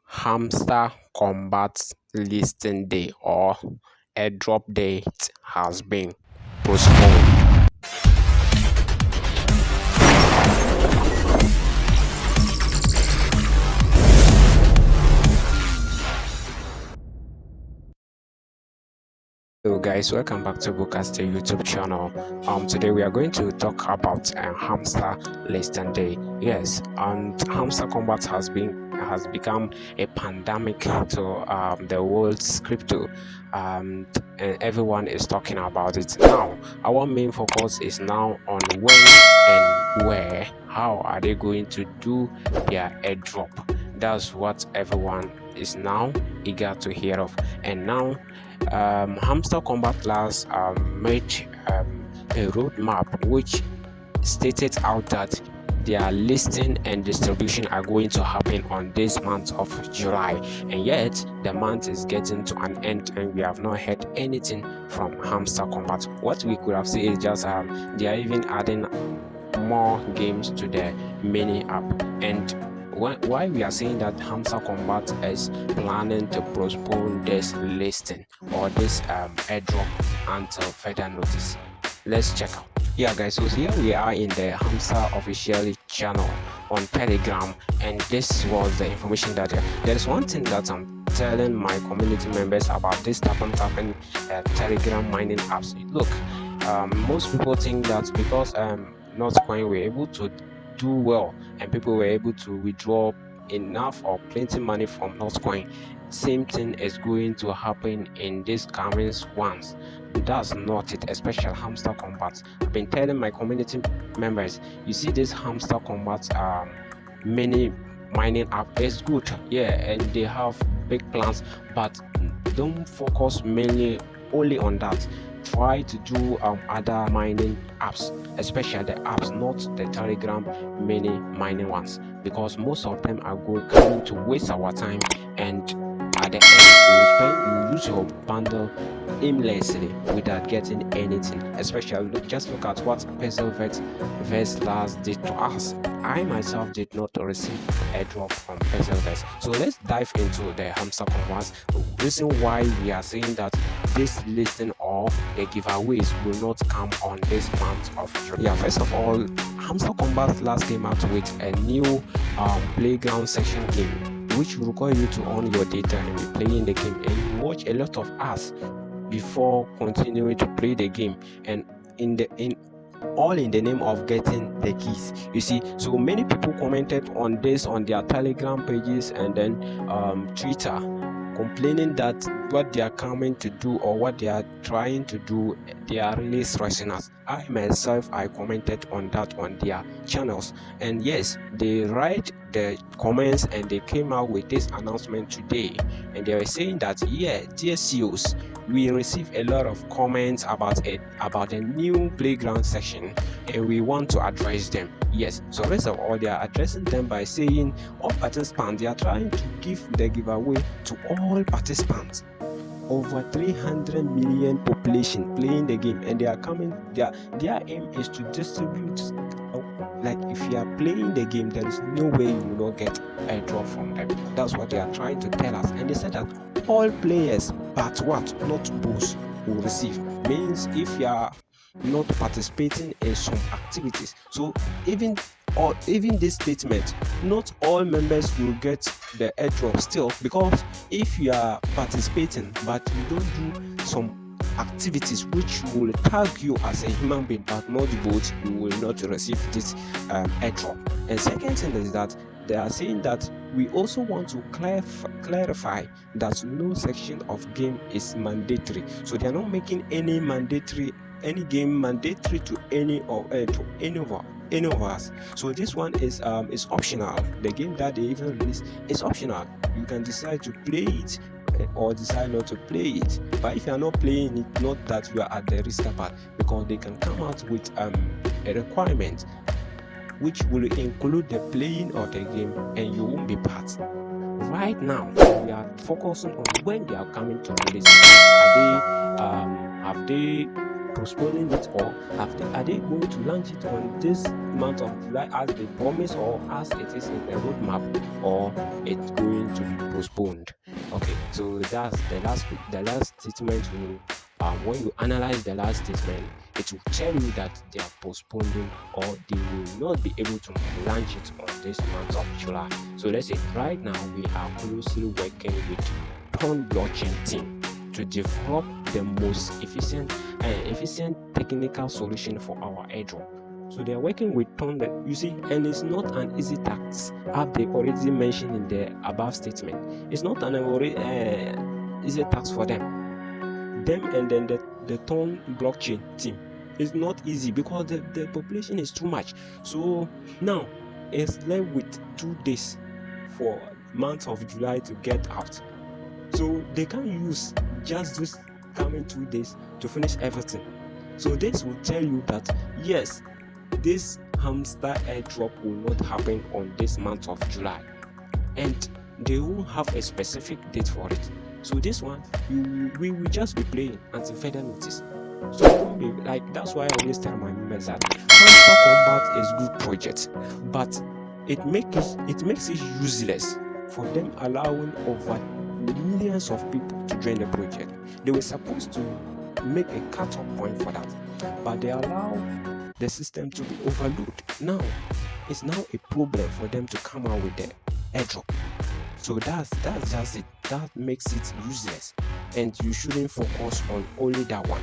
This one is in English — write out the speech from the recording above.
Hamster Combat Listing Day or airdrop date has been postponed. Hello guys, welcome back to Bookcaster YouTube channel. Today we are going to talk about Hamster Listing Day. Yes, and Hamster Combat has become a pandemic to the world's crypto, and everyone is talking about it now. Our main focus is now on when and where. How are they going to do their airdrop? That's what everyone is now eager to hear of. And now Hamster Combat Labs made a roadmap which stated out that their listing and distribution are going to happen on this month of July, and yet the month is getting to an end and we have not heard anything from Hamster Combat. What we could have seen is just they are even adding more games to the mini app. And why we are saying that Hamster Combat is planning to postpone this listing or this airdrop until further notice. Let's check out. Yeah guys, so here we are in the Hamster official channel on Telegram, and this was the information that there's one thing that I'm telling my community members about this tapping Telegram mining apps. Look, most people think that because Notcoin were able to do well and people were able to withdraw enough or plenty money from Notcoin, same thing is going to happen in these coming ones. That's not it, especially Hamster Combat. I've been telling my community members, you see this Hamster Combat mini mining app is good, yeah, and they have big plans, but don't focus mainly only on that. Try to do other mining apps, especially the apps, not the Telegram mini mining ones, because most of them are going to waste our time, and at the end you lose your bundle aimlessly without getting anything. Especially just look at what Perseverance last did to us. I myself did not receive a drop from Perseverance. So let's dive into the Hamster Combat. Reason why we are saying that this listing or the giveaways will not come on this month of June. Yeah, first of all, Hamster Combat last came out with a new playground section game, which will require you to own your data and be playing the game, and you watch a lot of ads before continuing to play the game, and in all in the name of getting the keys. You see, so many people commented on this on their Telegram pages and then Twitter, complaining that what they are coming to do or what they are trying to do, they are really stressing us. I myself, I commented on that on their channels, and yes, they write the comments and they came out with this announcement today, and they were saying that, yeah, dear CEOs, we received a lot of comments about a new playground section, and we want to address them. Yes, so first of all, they are addressing them by saying all participants, they are trying to give the giveaway to all participants. Over 300 million population playing the game, and they are coming, their aim is to distribute, like if you are playing the game, there is no way you will not get a drop from them. That's what they are trying to tell us. And they said that all players but what, not those, will receive. Means if you are not participating in some activities, so even this statement, not all members will get the airdrop still, because if you are participating but you don't do some activities which will tag you as a human being but not both, you will not receive this airdrop. And second thing is that they are saying that we also want to clarify that no section of game is mandatory. So they are not making any game mandatory to any of us. So this one is optional. The game that they even release is optional. You can decide to play it or decide not to play it. But if you are not playing it, not that you are at the risk part, because they can come out with a requirement which will include the playing of the game, and you won't be part. Right now, we are focusing on when they are coming to release. Have they postponing it, or are they going to launch it on this month of July as they promise, or as it is in the roadmap, or it's going to be postponed. Okay, so that's the last statement. When you analyze the last statement, it will tell you that they are postponing or they will not be able to launch it on this month of July. So let's say right now we are closely working with Ton blockchain team to develop the most efficient technical solution for our airdrop. So they are working with Ton, you see, and it's not an easy task. Have they already mentioned in the above statement? It's not an easy task for them and then the Ton blockchain team. It's not easy because the population is too much. So now it's left with 2 days for month of July to get out. So they can't use just those coming 2 days to finish everything. So this will tell you that yes, this hamster airdrop will not happen on this month of July, and they won't have a specific date for it. So this one, we will just be playing until further notice. So don't be like, that's why I always tell my members that Hamster Combat is good project, but it makes it useless for them allowing over millions of people to join the project. They were supposed to make a cut-off point for that, but they allow the system to be overloaded. Now it's now a problem for them to come out with the airdrop. So that's just it. That makes it useless, and you shouldn't focus on only that one.